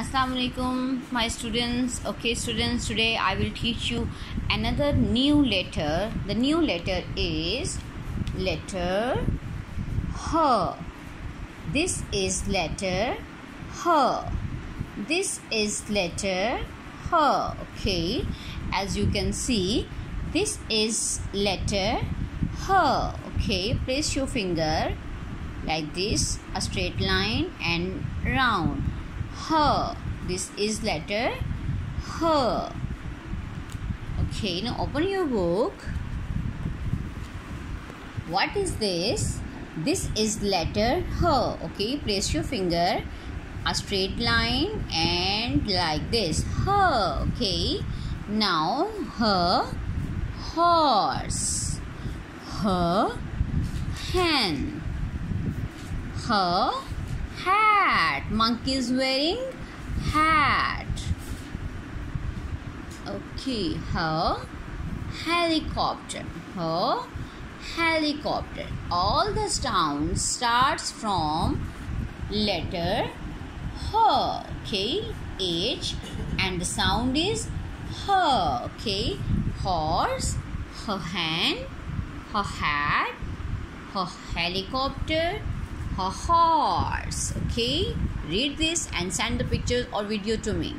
Assalamu alaikum, my students. Okay, students, today I will teach you another new letter. The new letter is letter H. This is letter H. This is letter H. Okay, as you can see, this is letter H. Okay, place your finger like this, a straight line and round. H. This is letter H. Okay, now open your book. What is this? This is letter H. Okay, place your finger, a straight line and like this. H. Okay, now H. Horse. H. Hen. H. Hat. Monkey is wearing hat. Okay. H. Helicopter. H. Helicopter. All the sounds starts from letter H. Okay. H and the sound is H. Okay. Horse. H. Hen. H. Hat. H. Helicopter. A horse. Okay, read this and send the pictures or video to me.